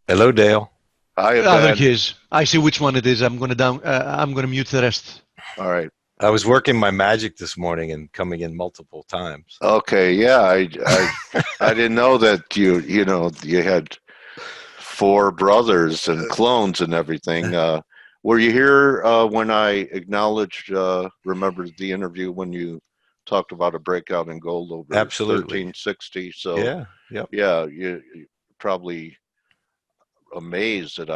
Hello, Dale. Hi, There Ben. he is. I see which one it is. I'm gonna mute the rest. All right. I was working my magic this morning and coming in multiple times. Okay. Yeah, I didn't know that you had four brothers and clones and everything. Were you here when I acknowledged? Remember the interview when you talked about a breakout in gold over Absolutely. 1360? So Yeah. Yep. yeah, you probably amazed that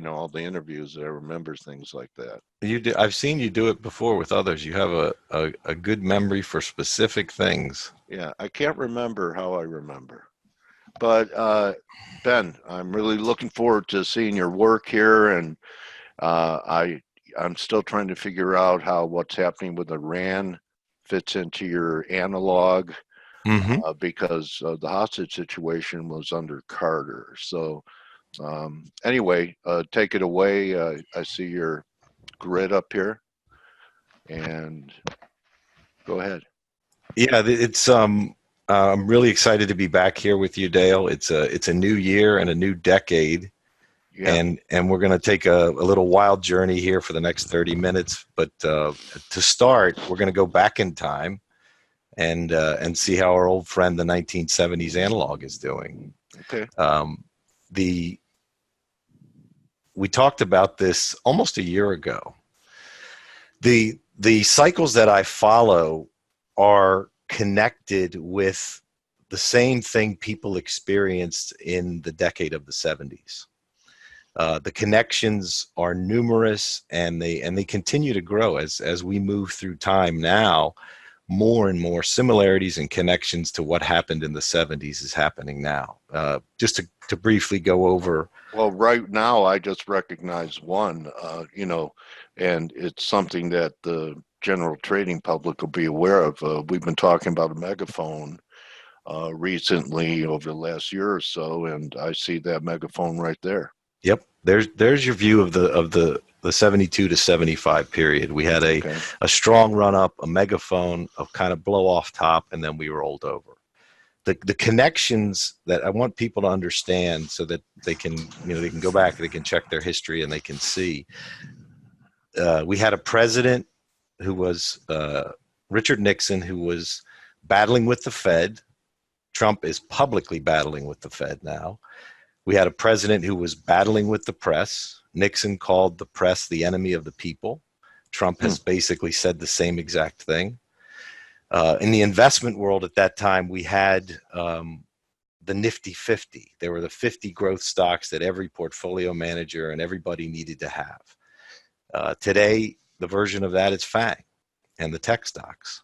all the interviews that I remember things like that. You do. I've seen you do it before with others. You have a good memory for specific things. Yeah, I can't remember how I remember. But Ben, I'm really looking forward to seeing your work here, and I'm still trying to figure out how what's happening with Iran fits into your analog Hmm. because the hostage situation was under Carter. So anyway, take it away. I see your grid up here, and go ahead. Yeah, it's I'm really excited to be back here with you, Dale. It's a new year and a new decade, Yeah. and we're going to take a little wild journey here for the next 30 minutes. But to start, we're going to go back in time and see how our old friend, the 1970s analog, is doing. Okay. The We talked about this almost a year ago. The cycles that I follow are connected with the same thing people experienced in the decade of the 70s. The connections are numerous, and they continue to grow as we move through time now. More and more similarities and connections to what happened in the 70s is happening now. Just to briefly go over. Well, right now I just recognize one, and it's something that the general trading public will be aware of. We've been talking about a megaphone recently over the last year or so, and I see that megaphone right there. Yep, there's your view of the 72 to 75 period. We had Okay. a strong run up, a megaphone, a kind of blow off top, and then we rolled over. The connections that I want people to understand so that they can go back, they can check their history, and they can see. We had a president who was Richard Nixon, who was battling with the Fed. Trump is publicly battling with the Fed now. We had a president who was battling with the press. Nixon called the press the enemy of the people. Trump has basically said the same exact thing. In the investment world at that time, we had the Nifty 50. There were the 50 growth stocks that every portfolio manager and everybody needed to have. Today, the version of that is FANG and the tech stocks.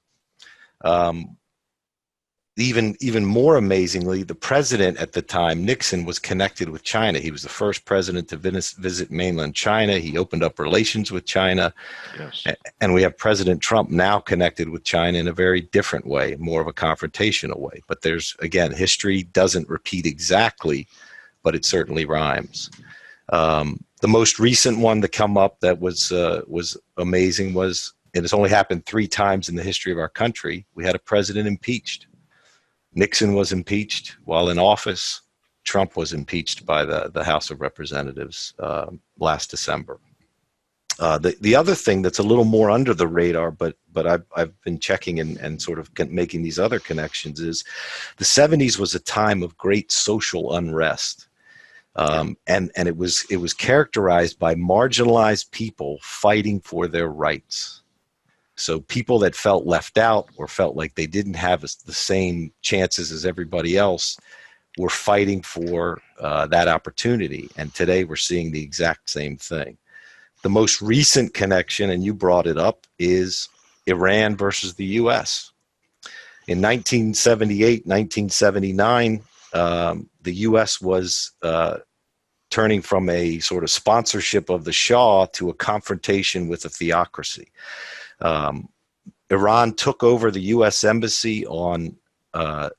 Even more amazingly, the president at the time, Nixon, was connected with China. He was the first president to visit mainland China. He opened up relations with China. Yes. And we have President Trump now connected with China in a very different way, more of a confrontational way. But there's, again, history doesn't repeat exactly, but it certainly rhymes. The most recent one to come up that was amazing was, and it's only happened 3 times in the history of our country, we had a president impeached. Nixon was impeached while in office. Trump was impeached by the House of Representatives last December. The other thing that's a little more under the radar, but I've been checking and sort of making these other connections, is the 70s was a time of great social unrest. And it was characterized by marginalized people fighting for their rights. So people that felt left out or felt like they didn't have the same chances as everybody else were fighting for that opportunity. And today we're seeing the exact same thing. The most recent connection, and you brought it up, is Iran versus the U.S. In 1978, 1979, the U.S. was turning from a sort of sponsorship of the Shah to a confrontation with a theocracy. Iran took over the U.S. embassy on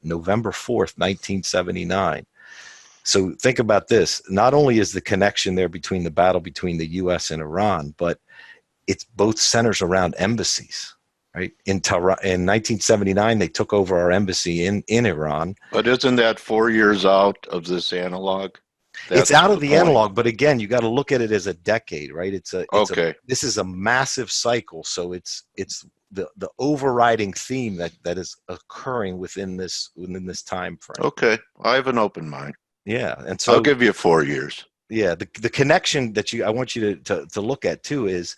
November 4th, 1979. So think about this. Not only is the connection there between the battle between the U.S. and Iran, but it's both centers around embassies, right? In 1979, they took over our embassy in Iran. But isn't that 4 years out of this analog? It's out of the analog, but again, you got to look at it as a decade, right? This is a massive cycle, so it's the overriding theme that is occurring within this time frame. Okay, I have an open mind. Yeah, and so I'll give you 4 years. Yeah, the connection that I want you to look at too is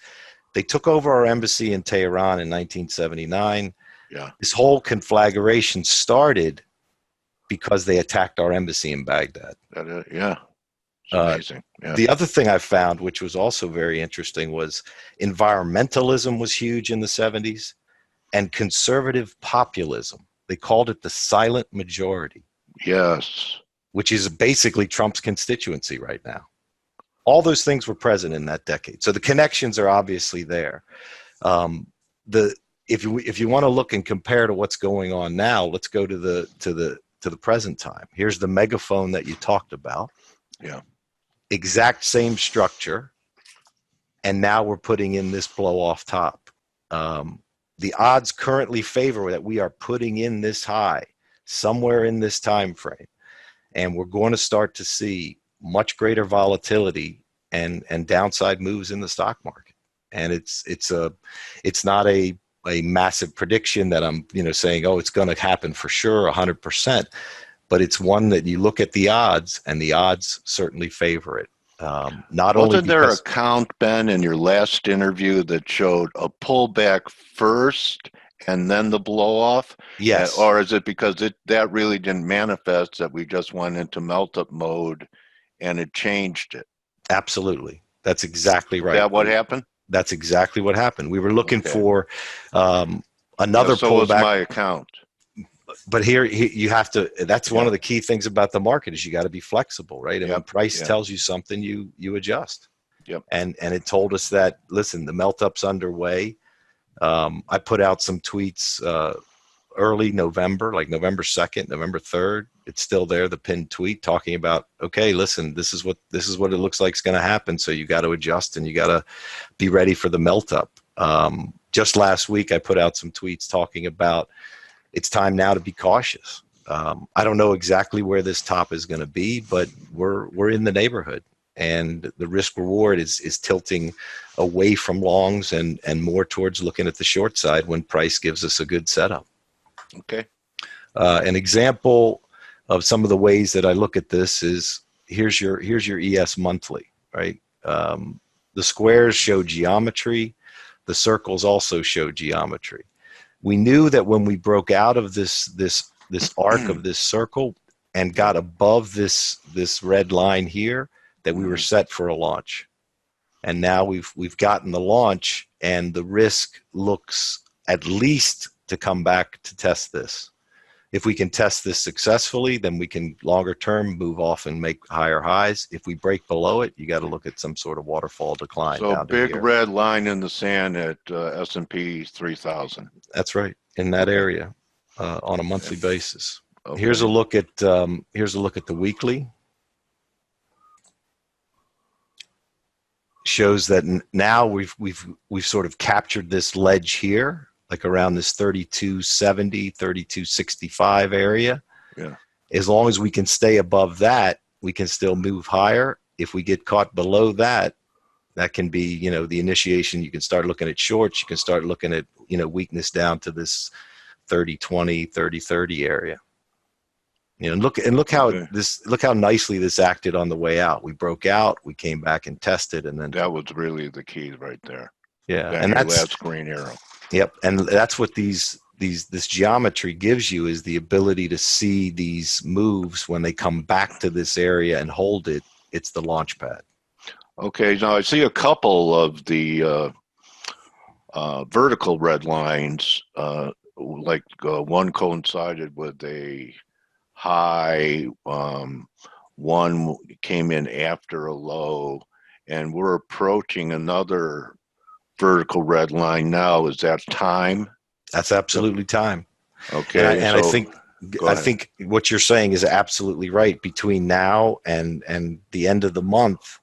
they took over our embassy in Tehran in 1979. Yeah, this whole conflagration started because they attacked our embassy in Baghdad. Yeah. Amazing. Yeah. The other thing I found, which was also very interesting, was environmentalism was huge in the 70s, and conservative populism. They called it the silent majority. Yes. Which is basically Trump's constituency right now. All those things were present in that decade. So the connections are obviously there. If you want to look and compare to what's going on now, let's go to the present time. Here's the megaphone that you talked about. Yeah. Exact same structure, and now we're putting in this blow off top. The odds currently favor that we are putting in this high somewhere in this time frame, and we're going to start to see much greater volatility and downside moves in the stock market. And it's not a massive prediction that I'm saying, oh, it's going to happen for sure 100%. But it's one that you look at the odds, and the odds certainly favor it. Wasn't there a count, Ben, in your last interview that showed a pullback first and then the blow off? Yes. Or is it because that really didn't manifest, that we just went into melt up mode and it changed it? Absolutely. That's exactly right. Is that what happened? That's exactly what happened. We were looking for another so pullback. Was my account. But here you have to, that's one of the key things about the market is you got to be flexible, right? And when price tells you something, you adjust. Yep. And it told us that, listen, the melt up's underway. I put out some tweets early November, like November 2nd, November 3rd. It's still there, the pinned tweet talking about, okay, listen, this is what it looks like is going to happen. So you got to adjust and you got to be ready for the melt up. Just last week, I put out some tweets talking about it's time now to be cautious. I don't know exactly where this top is going to be, but we're in the neighborhood, and the risk reward is tilting away from longs and more towards looking at the short side when price gives us a good setup. Okay. An example of some of the ways that I look at this is here's your ES monthly, right? The squares show geometry. The circles also show geometry. We knew that when we broke out of this arc of this circle and got above this red line here, that we were set for a launch. And now we've gotten the launch, and the risk looks at least to come back to test this. If we can test this successfully, then we can longer term move off and make higher highs. If we break below it, you got to look at some sort of waterfall decline. So big red line in the sand at S&P 3000. That's right, in that area on a monthly basis. Okay. Here's a look at the weekly. Shows that now we've sort of captured this ledge here, like around this 3270, 3265 area. Yeah. As long as we can stay above that, we can still move higher. If we get caught below that, that can be, the initiation. You can start looking at shorts. You can start looking at, weakness down to this 3020, 3030 area. Look how look how nicely this acted on the way out. We broke out, we came back and tested, and then that was really the key right there. Yeah, and that's last green arrow. Yep, and that's what this geometry gives you, is the ability to see these moves when they come back to this area and hold it. It's the launch pad. Okay, now I see a couple of the vertical red lines, one coincided with a high, one came in after a low, and we're approaching another vertical red line now. Is that time? That's absolutely time. Okay. And I think what you're saying is absolutely right. Between now and the end of the month,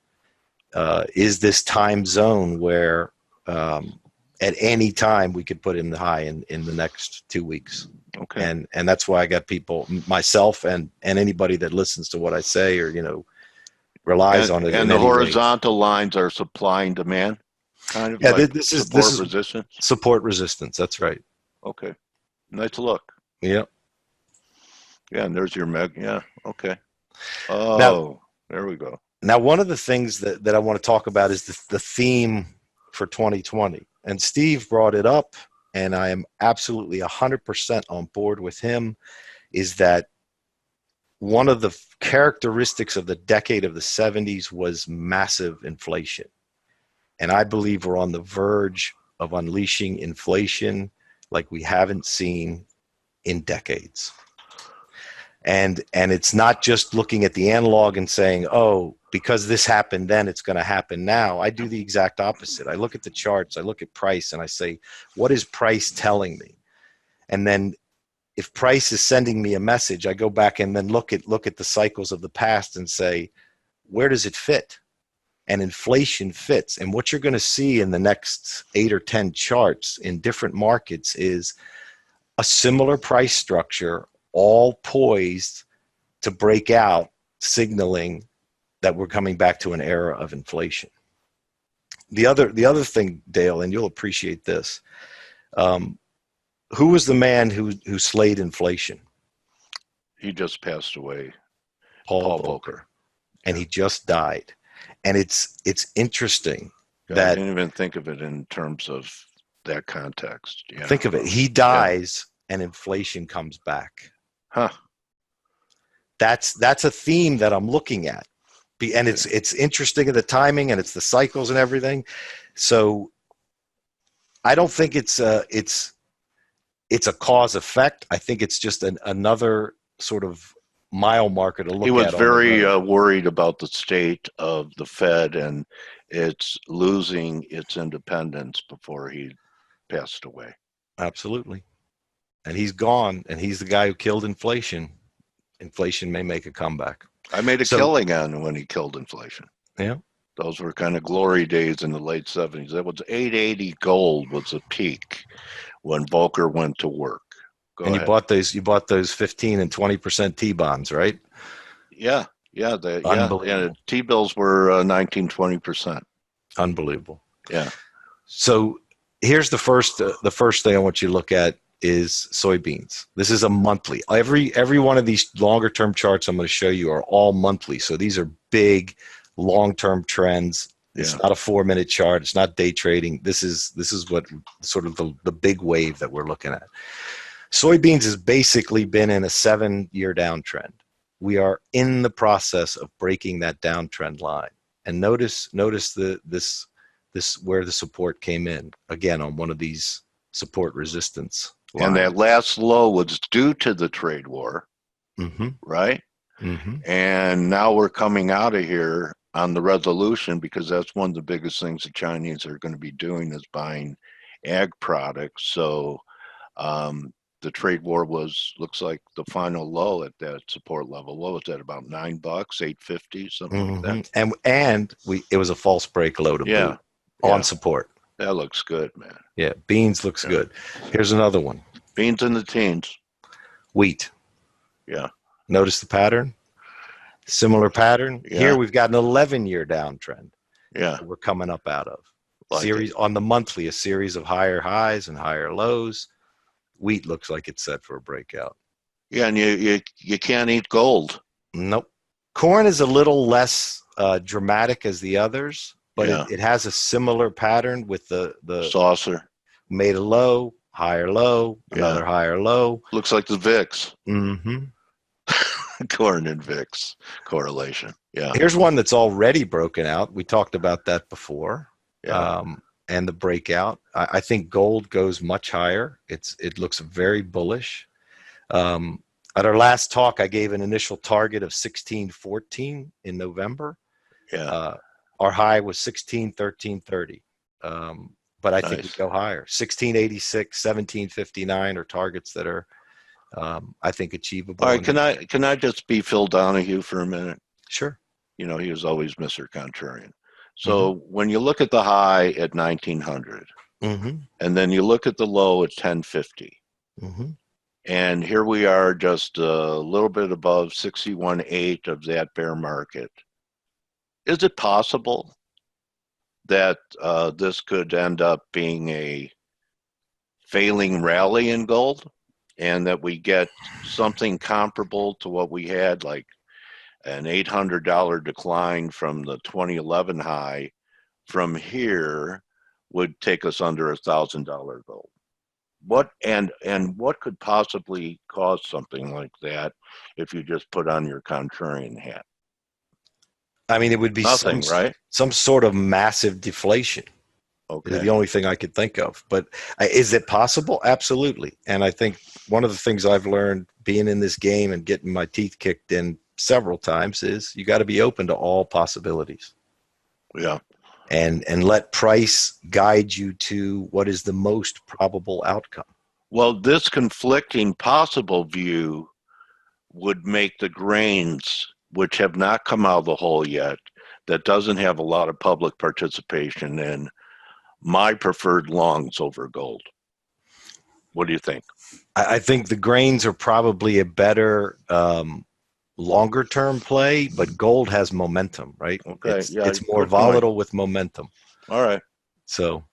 is this time zone where at any time we could put in the high in the next 2 weeks. Okay. And that's why I got people, myself and anybody that listens to what I say, or relies on it And in the any way. horizontal lines are supply and demand, kind of. Yeah, like this is resistance. Support resistance. That's right. Okay, nice look. Yep. Yeah, and there's your meg. Yeah, okay. Now, Oh, there we go. Now, one of the things that I want to talk about is the theme for 2020. And Steve brought it up, and I am absolutely 100% on board with him, is that one of the characteristics of the decade of the 70s was massive inflation. And I believe we're on the verge of unleashing inflation like we haven't seen in decades. And it's not just looking at the analog and saying, oh, because this happened then, it's going to happen now. I do the exact opposite. I look at the charts, I look at price, and I say, what is price telling me? And then if price is sending me a message, I go back and then look at the cycles of the past and say, where does it fit? And inflation fits. And what you're going to see in the next 8 or 10 charts in different markets is a similar price structure, all poised to break out, signaling that we're coming back to an era of inflation. The other thing, Dale, and you'll appreciate this, who was the man who slayed inflation? He just passed away. Paul Volcker. And he just died. And it's interesting that I didn't even think of it in terms of that context. Yeah. Think of it. He dies and inflation comes back. Huh. That's a theme that I'm looking at. And it's interesting in the timing, and it's the cycles and everything. So I don't think it's a cause effect. I think it's just another sort of mile marker to look at. He was very worried about the state of the Fed and it's losing its independence before he passed away. Absolutely. And he's gone, and he's the guy who killed inflation. Inflation may make a comeback. I made a killing on when he killed inflation. Yeah. Those were kind of glory days in the late 70s. That was 880 gold was a peak when Volcker went to work. You bought those 15 and 20% T-bonds, right? Yeah. Unbelievable. Yeah, T-bills were 19-20%. Unbelievable. Yeah. So here's the first thing I want you to look at is soybeans. This is a monthly. Every one of these longer term charts I'm going to show you are all monthly. So these are big long-term trends. It's not a 4-minute chart. It's not day trading. This is what sort of the big wave that we're looking at. Soybeans has basically been in a 7-year downtrend. We are in the process of breaking that downtrend line. And notice this where the support came in again on one of these support resistance lines. And that last low was due to the trade war, right? Mm-hmm. And now we're coming out of here on the resolution, because that's one of the biggest things the Chinese are going to be doing is buying ag products. So the trade war looks like the final low at that support level. What was that, about $9, $8.50, something like that? And it was a false break low to boot on support. That looks good, man. Yeah, beans looks good. Here's another one. Beans in the teens. Wheat. Yeah. Notice the pattern? Similar pattern. Yeah. Here we've got an 11-year downtrend. Yeah. We're coming up out of. Like on the monthly, a series of higher highs and higher lows. Wheat looks like it's set for a breakout. Yeah, and you can't eat gold. Nope. Corn is a little less dramatic as the others, but it has a similar pattern with the saucer. Made a low, higher low, another higher low. Looks like the VIX. Mm-hmm. Corn and VIX correlation. Yeah. Here's one that's already broken out. We talked about that before. Yeah. And the breakout. I think gold goes much higher. It looks very bullish. At our last talk, I gave an initial target of 1614 in November. Yeah. Our high was 1613.30. But I think we go higher. 1686, 1759 are targets that are, I think, achievable. All right. Can I just be Phil Donahue for a minute? Sure. He was always Mr. Contrarian. So when you look at the high at 1900, and then you look at the low at 1050, and here we are just a little bit above 61.8 of that bear market. is it possible that this could end up being a failing rally in gold, and that we get something comparable to what we had, like an $800 decline from the 2011 high from here would take us under $1,000 gold? What and what could possibly cause something like that if you just put on your contrarian hat? I mean, it would be Nothing, right? some sort of massive deflation. Okay. Is the only thing I could think of. But is it possible? Absolutely. And I think one of the things I've learned being in this game and getting my teeth kicked in several times is you got to be open to all possibilities. Yeah. And let price guide you to what is the most probable outcome. Well, this conflicting possible view would make the grains, which have not come out of the hole yet, that doesn't have a lot of public participation in, my preferred longs over gold. What do you think? I think the grains are probably a better longer term play, but gold has momentum, right? Okay, it's more volatile with momentum. All right. So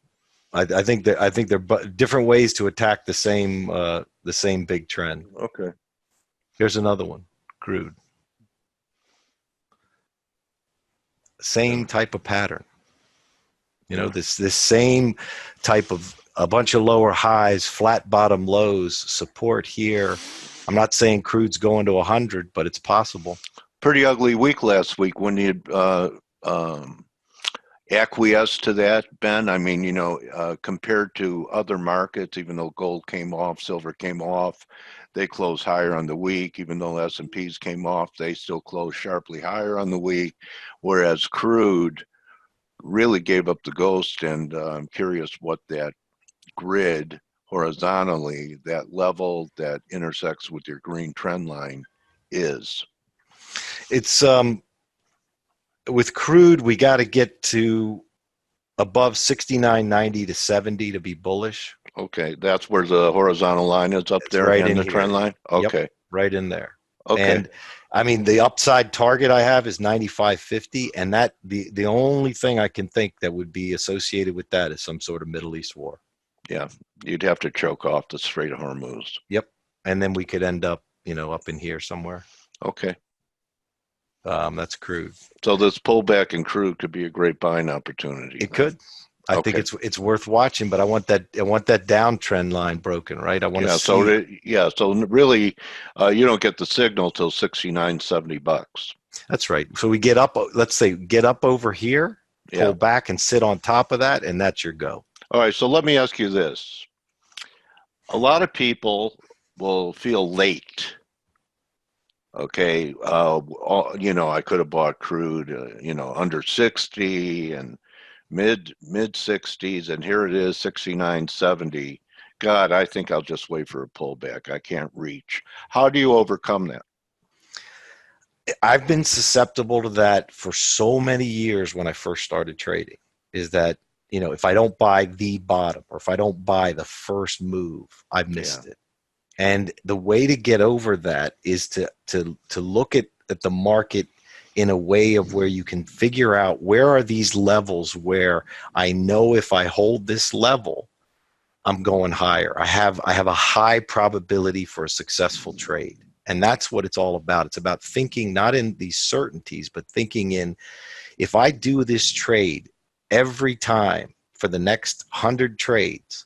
I think they're different ways to attack the same big trend. Okay. Here's another one, crude. Same type of pattern. You know, this same type of a bunch of lower highs, flat bottom lows, support here. I'm not saying crude's going to 100, but it's possible. Pretty ugly week last week when you acquiesced to that, Ben. I mean, you know, compared to other markets, even though gold came off, silver came off, they closed higher on the week. Even though S&Ps came off, they still closed sharply higher on the week, whereas crude really gave up the ghost. And I'm curious what that grid horizontally, that level that intersects with your green trend line, is. It's with crude, we got to get to above 69.90 to 70 to be bullish. Okay, that's where the horizontal line is up there, right in the trend line. Okay, yep, right in there. Okay. And I mean, the upside target I have is 95.50, and that the only thing I can think that would be associated with that is some sort of Middle East war. Yeah, you'd have to choke off the Strait of Hormuz. Yep, and then we could end up, you know, up in here somewhere. Okay. That's crude. So this pullback in crude could be a great buying opportunity. It could. I think it's worth watching, but I want that downtrend line broken, right? I want to see. So really, you don't get the signal till $69.70. That's right. So we get up. Let's say get up over here, pull back, and sit on top of that, and that's your go. All right. So let me ask you this: a lot of people will feel late. Okay, you know, I could have bought crude, you know, under 60 and mid 60s, and here it is, 69.70. God, I think I'll just wait for a pullback. I can't reach. How do you overcome that? I've been susceptible to that for so many years when I first started trading, is that, you know, if I don't buy the bottom or if I don't buy the first move, I've missed it. And the way to get over that is to look at the market in a way of where you can figure out where are these levels where I know if I hold this level, I'm going higher. I have a high probability for a successful trade. And that's what it's all about. It's about thinking not in these certainties, but thinking in, if I do this trade every time for the next 100 trades,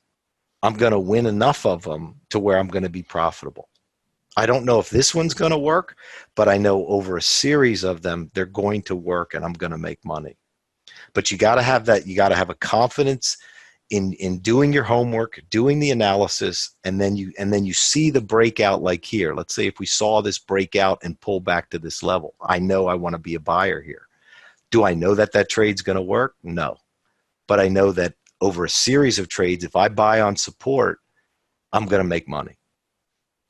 I'm going to win enough of them to where I'm going to be profitable. I don't know if this one's going to work, but I know over a series of them, they're going to work and I'm going to make money. But you got to have that. You got to have a confidence in doing your homework, doing the analysis, and then you see the breakout like here. Let's say if we saw this breakout and pull back to this level, I know I want to be a buyer here. Do I know that trade's going to work? No. But I know that over a series of trades, if I buy on support, I'm going to make money.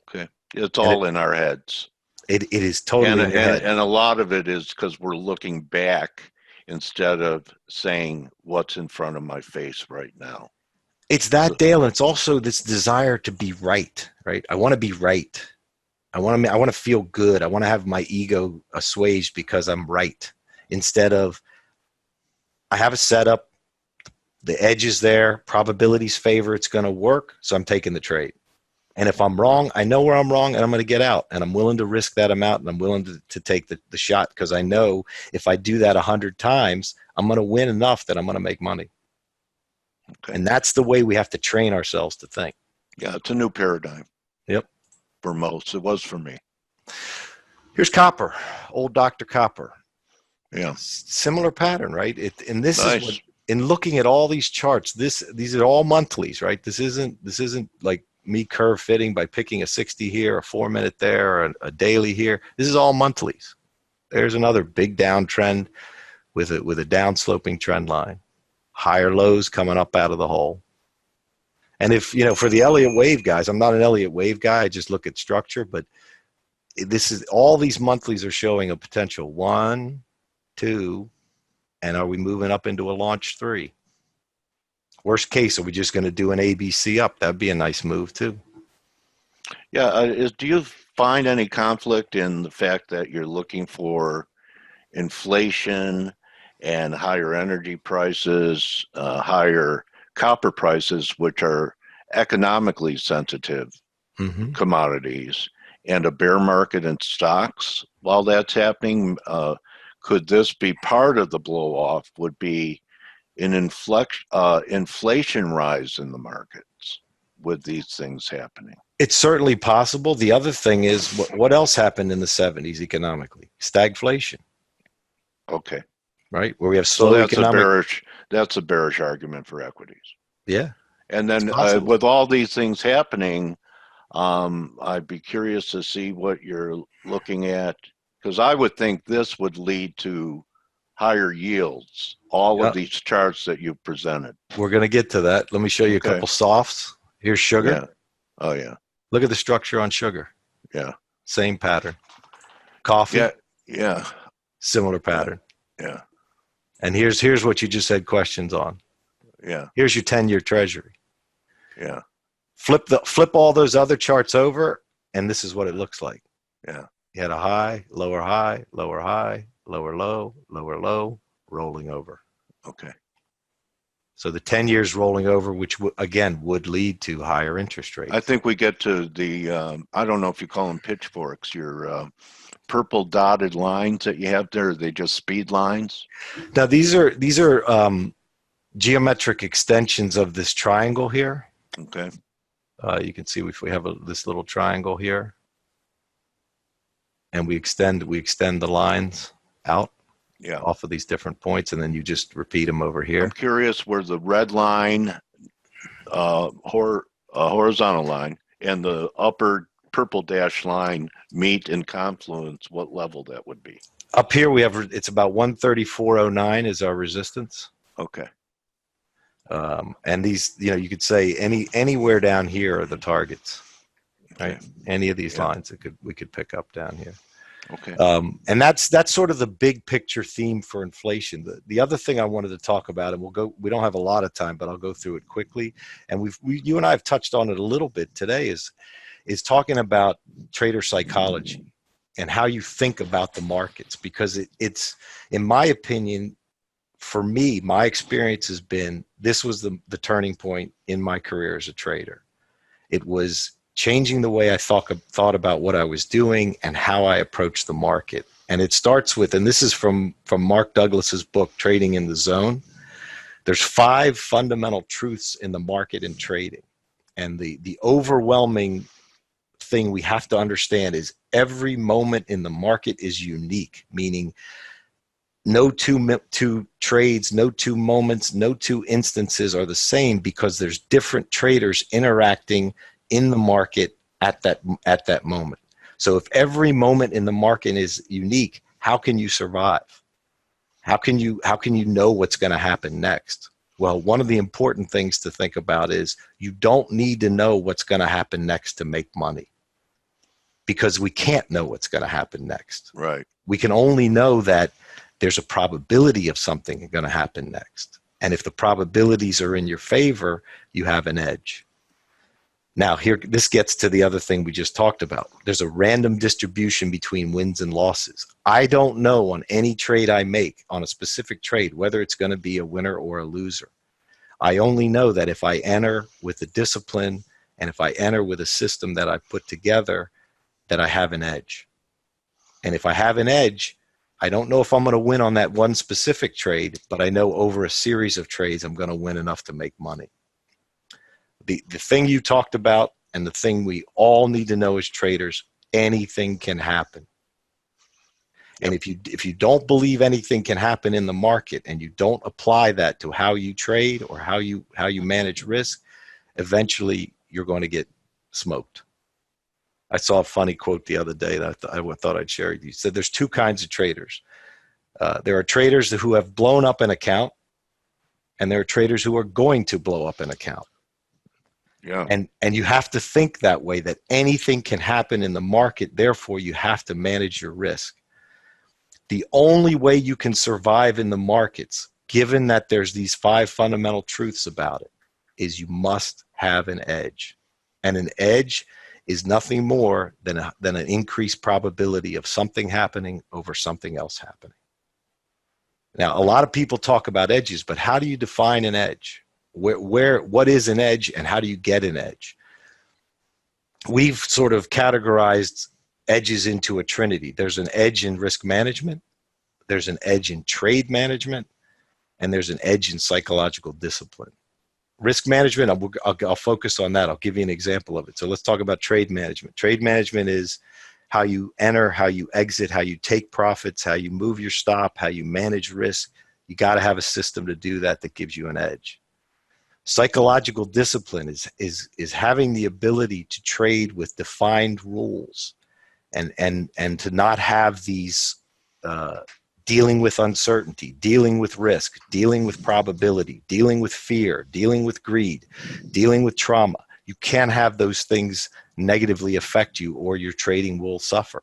Okay. It's all in our heads. It is totally in your head. And a lot of it is because we're looking back instead of saying what's in front of my face right now. It's that, Dale, and it's also this desire to be right? I want to be right. I want to feel good. I want to have my ego assuaged because I'm right, instead of I have a setup. The edge is there. Probabilities favor it's going to work. So I'm taking the trade. And if I'm wrong, I know where I'm wrong and I'm going to get out. And I'm willing to risk that amount and I'm willing to take the shot because I know if I do that 100 times, I'm going to win enough that I'm going to make money. Okay. And that's the way we have to train ourselves to think. Yeah, it's a new paradigm. Yep. For most. It was for me. Here's copper, old Dr. Copper. Yeah. Similar pattern, right? And this Nice. is what, in looking at all these charts, these are all monthlies, right? This isn't like me curve fitting by picking a 60 here, a 4 minute there, or a daily here. This is all monthlies. There's another big downtrend with a down sloping trend line. Higher lows coming up out of the hole. And if, for the Elliott wave guys, I'm not an Elliott wave guy. I just look at structure, but this is all these monthlies are showing a potential 1, 2, and are we moving up into a launch 3? Worst case, are we just going to do an ABC up? That'd be a nice move too. Yeah. Do you find any conflict in the fact that you're looking for inflation and higher energy prices, higher copper prices, which are economically sensitive commodities, and a bear market in stocks while that's happening? Could this be part of the blow off? Would be an inflation rise in the markets with these things happening? It's certainly possible. The other thing is, what else happened in the 70s economically? Stagflation. Okay. Right? Where we have slow economic. That's a bearish argument for equities. Yeah. And then with all these things happening, I'd be curious to see what you're looking at, because I would think this would lead to higher yields, all of these charts that you've presented. We're going to get to that. Let me show you a couple softs. Here's sugar. Yeah. Oh, yeah. Look at the structure on sugar. Yeah. Same pattern. Coffee. Yeah. Yeah. Similar pattern. Yeah. And here's what you just had questions on. Yeah. Here's your 10-year treasury. Yeah. Flip all those other charts over, and this is what it looks like. Yeah. You had a high, lower high, lower high, lower low, lower low, rolling over. Okay. So the 10 years rolling over, which again would lead to higher interest rates. I think we get to the, I don't know if you call them pitchforks, your purple dotted lines that you have there. Are they just speed lines? Now these are geometric extensions of this triangle here. Okay. You can see if we have this little triangle here, and we extend the lines out off of these different points, and then you just repeat them over here. I'm curious where the red line, horizontal line, and the upper purple dash line meet in confluence, what level that would be. Up here we have, it's about 134.09 is our resistance. Okay. And these, you could say anywhere down here are the targets, right? Okay. Any of these lines that we could pick up down here. Okay. And that's sort of the big picture theme for inflation. The other thing I wanted to talk about, and we don't have a lot of time, but I'll go through it quickly. And you and I have touched on it a little bit today, is talking about trader psychology and how you think about the markets, because it's, in my opinion, for me, my experience has been, this was the turning point in my career as a trader. It was changing the way I thought about what I was doing and how I approached the market. And it starts with, and this is from Mark Douglas's book, Trading in the Zone. There's 5 fundamental truths in the market and trading. And the overwhelming thing we have to understand is every moment in the market is unique, meaning no two trades, no two moments, no two instances are the same, because there's different traders interacting in the market at that moment. So if every moment in the market is unique, how can you survive? How can you know what's going to happen next? Well, one of the important things to think about is you don't need to know what's going to happen next to make money, because we can't know what's going to happen next. Right. We can only know that there's a probability of something going to happen next. And if the probabilities are in your favor, you have an edge. Now, this gets to the other thing we just talked about. There's a random distribution between wins and losses. I don't know on any trade I make, on a specific trade, whether it's going to be a winner or a loser. I only know that if I enter with a discipline and if I enter with a system that I put together, that I have an edge. And if I have an edge, I don't know if I'm going to win on that one specific trade, but I know over a series of trades, I'm going to win enough to make money. The thing you talked about and the thing we all need to know as traders, anything can happen. And if you don't believe anything can happen in the market and you don't apply that to how you trade or how you manage risk, eventually you're going to get smoked. I saw a funny quote the other day that I thought I'd share with you. It said there's two kinds of traders. There are traders who have blown up an account, and there are traders who are going to blow up an account. Yeah. And you have to think that way, that anything can happen in the market. Therefore, you have to manage your risk. The only way you can survive in the markets, given that there's these 5 fundamental truths about it, is you must have an edge. And an edge is nothing more than an increased probability of something happening over something else happening. Now, a lot of people talk about edges, but how do you define an edge? What is an edge and how do you get an edge? We've sort of categorized edges into a trinity. There's an edge in risk management, there's an edge in trade management, and there's an edge in psychological discipline. Risk management, I'll focus on that. I'll give you an example of it. So let's talk about trade management. Trade management is how you enter, how you exit, how you take profits, how you move your stop, how you manage risk. You got to have a system to do that gives you an edge. Psychological discipline is having the ability to trade with defined rules and to not have these dealing with uncertainty, dealing with risk, dealing with probability, dealing with fear, dealing with greed, dealing with trauma. You can't have those things negatively affect you or your trading will suffer.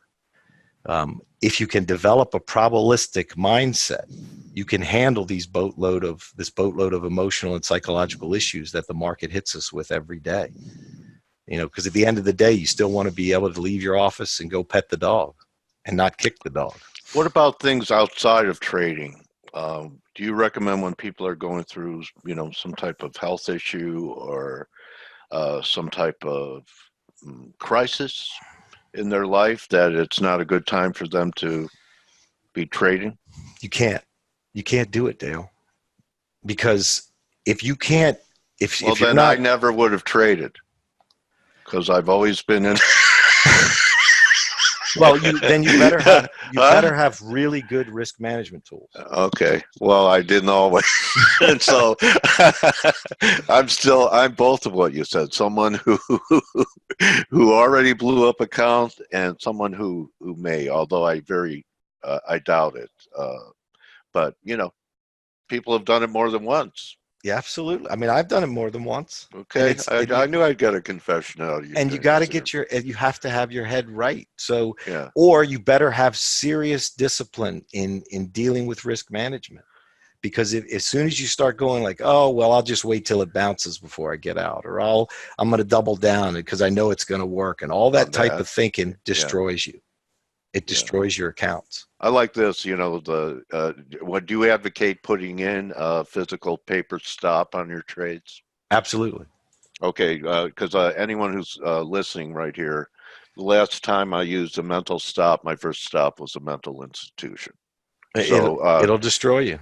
If you can develop a probabilistic mindset, you can handle this boatload of emotional and psychological issues that the market hits us with every day. Because at the end of the day, you still want to be able to leave your office and go pet the dog and not kick the dog. What about things outside of trading? Do you recommend when people are going through, some type of health issue or some type of crisis in their life that it's not a good time for them to be trading? You can't do it, Dale, because if you can't, if you're then not, I never would have traded because I've always been in. Well, you better have really good risk management tools. Okay. Well, I didn't always. And so I'm both of what you said. Someone who already blew up account and someone who may, although I doubt it. But people have done it more than once. Yeah, absolutely. I mean, I've done it more than once. Okay. I knew I'd get a confession out of you. And you got to you have to have your head right. So, yeah. Or you better have serious discipline in dealing with risk management, because as soon as you start going like, oh, well, I'll just wait till it bounces before I get out, or I'm going to double down because I know it's going to work, and all that type of thinking destroys you. It destroys your accounts. I like this, what do you advocate putting in a physical paper stop on your trades? Absolutely. Okay, because anyone who's listening right here, the last time I used a mental stop, my first stop was a mental institution. So it'll destroy you.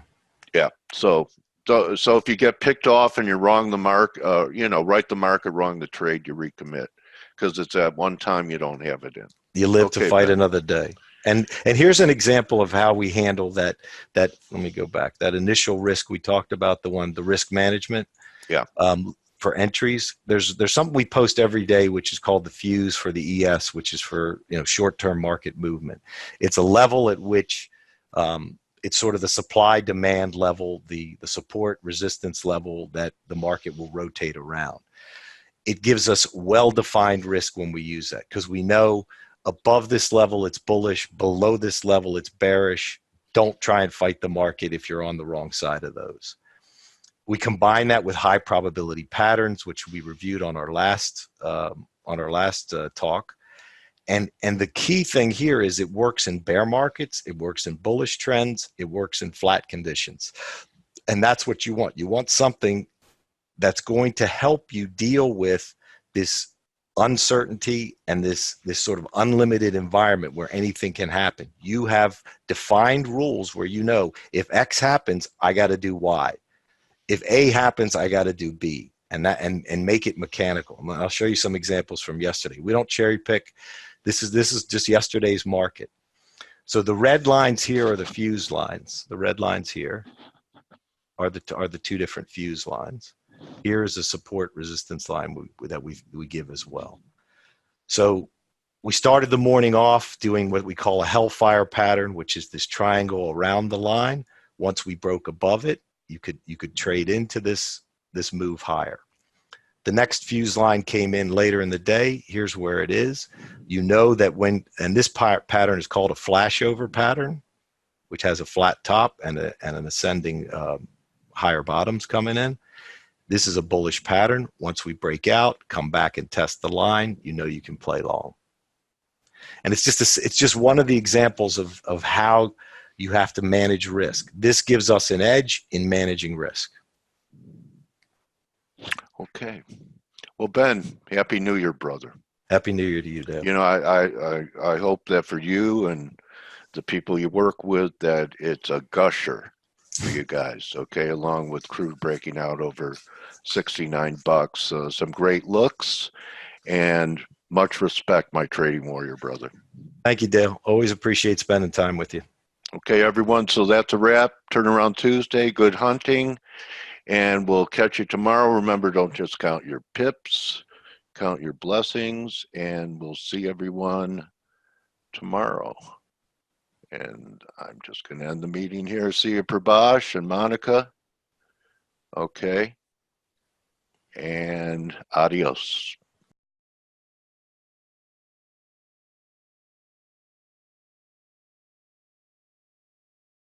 Yeah. So if you get picked off and you're wrong the mark, right the market, wrong the trade, you recommit, because it's at one time you don't have it in. You live to fight another day. And here's an example of how we handle that. Let me go back. That initial risk we talked about, the risk management. Yeah. For entries, there's something we post every day, which is called the F.A.C.E for the ES, which is for short-term market movement. It's a level at which it's sort of the supply-demand level, the support resistance level that the market will rotate around. It gives us well-defined risk when we use that, because we know above this level it's bullish, below this level it's bearish. Don't try and fight the market if you're on the wrong side of those. We combine that with high probability patterns, which we reviewed on our last talk. And the key thing here is it works in bear markets, it works in bullish trends, it works in flat conditions. And that's what you want. You want something that's going to help you deal with this uncertainty and this sort of unlimited environment where anything can happen. You have defined rules where you know if X happens, I got to do Y. If A happens, I got to do B, and make it mechanical. And I'll show you some examples from yesterday. We don't cherry pick. This is just yesterday's market. So the red lines here are the fuse lines. The red lines here are the two different fuse lines. Here is a support resistance line that we give as well. So we started the morning off doing what we call a hellfire pattern, which is this triangle around the line. Once we broke above it, you could trade into this move higher. The next fuse line came in later in the day. Here's where it is. You know that and this pattern is called a flashover pattern, which has a flat top and an ascending higher bottoms coming in. This is a bullish pattern. Once we break out, come back and test the line, you know you can play long. And it's just one of the examples of how you have to manage risk. This gives us an edge in managing risk. Okay. Well, Ben, Happy New Year, brother. Happy New Year to you, Dale. You know, I hope that for you and the people you work with, that it's a gusher for you guys, okay, along with crude breaking out over 69 bucks. Some great looks and much respect, my trading warrior brother. Thank you, Dale. Always appreciate spending time with you. Okay, everyone, so that's a wrap. Turnaround Tuesday, good hunting, and we'll catch you tomorrow. Remember, don't just count your pips, count your blessings, and we'll see everyone tomorrow. And I'm just going to end the meeting here. See you, Prabhash and Monica. Okay. And adios.